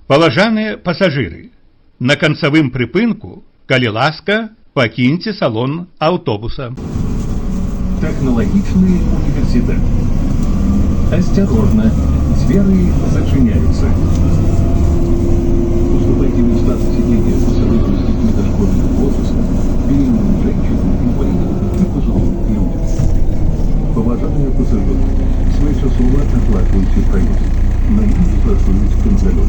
Паважаныя пасажыры, на канцавым прыпынку, калі ласка, пакіньце салон аўтобуса. Технологичный университет. Осторожно, двери зачиняются. Уступайте места на сиденье пассажирам с детьми дошкольного возраста, беременным женщинам, инвалидам и пожилым людям. Поважанные пассажиры, своечасово оплачивайте проезд. На них працують контролер.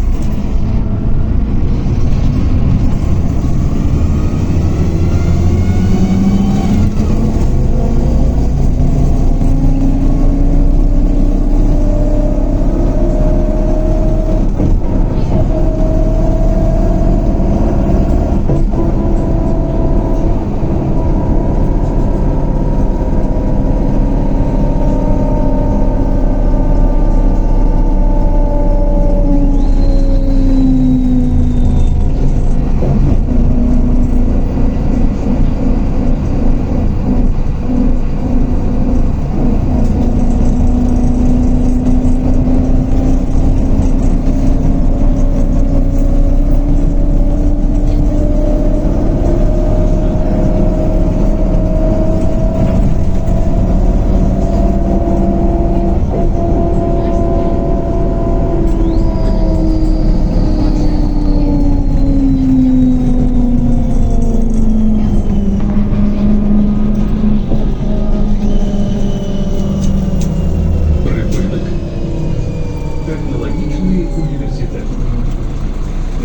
Технологічний університет.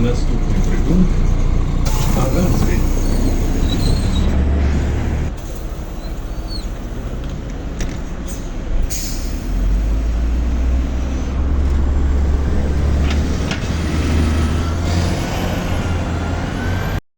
Наступний прибув Аганський.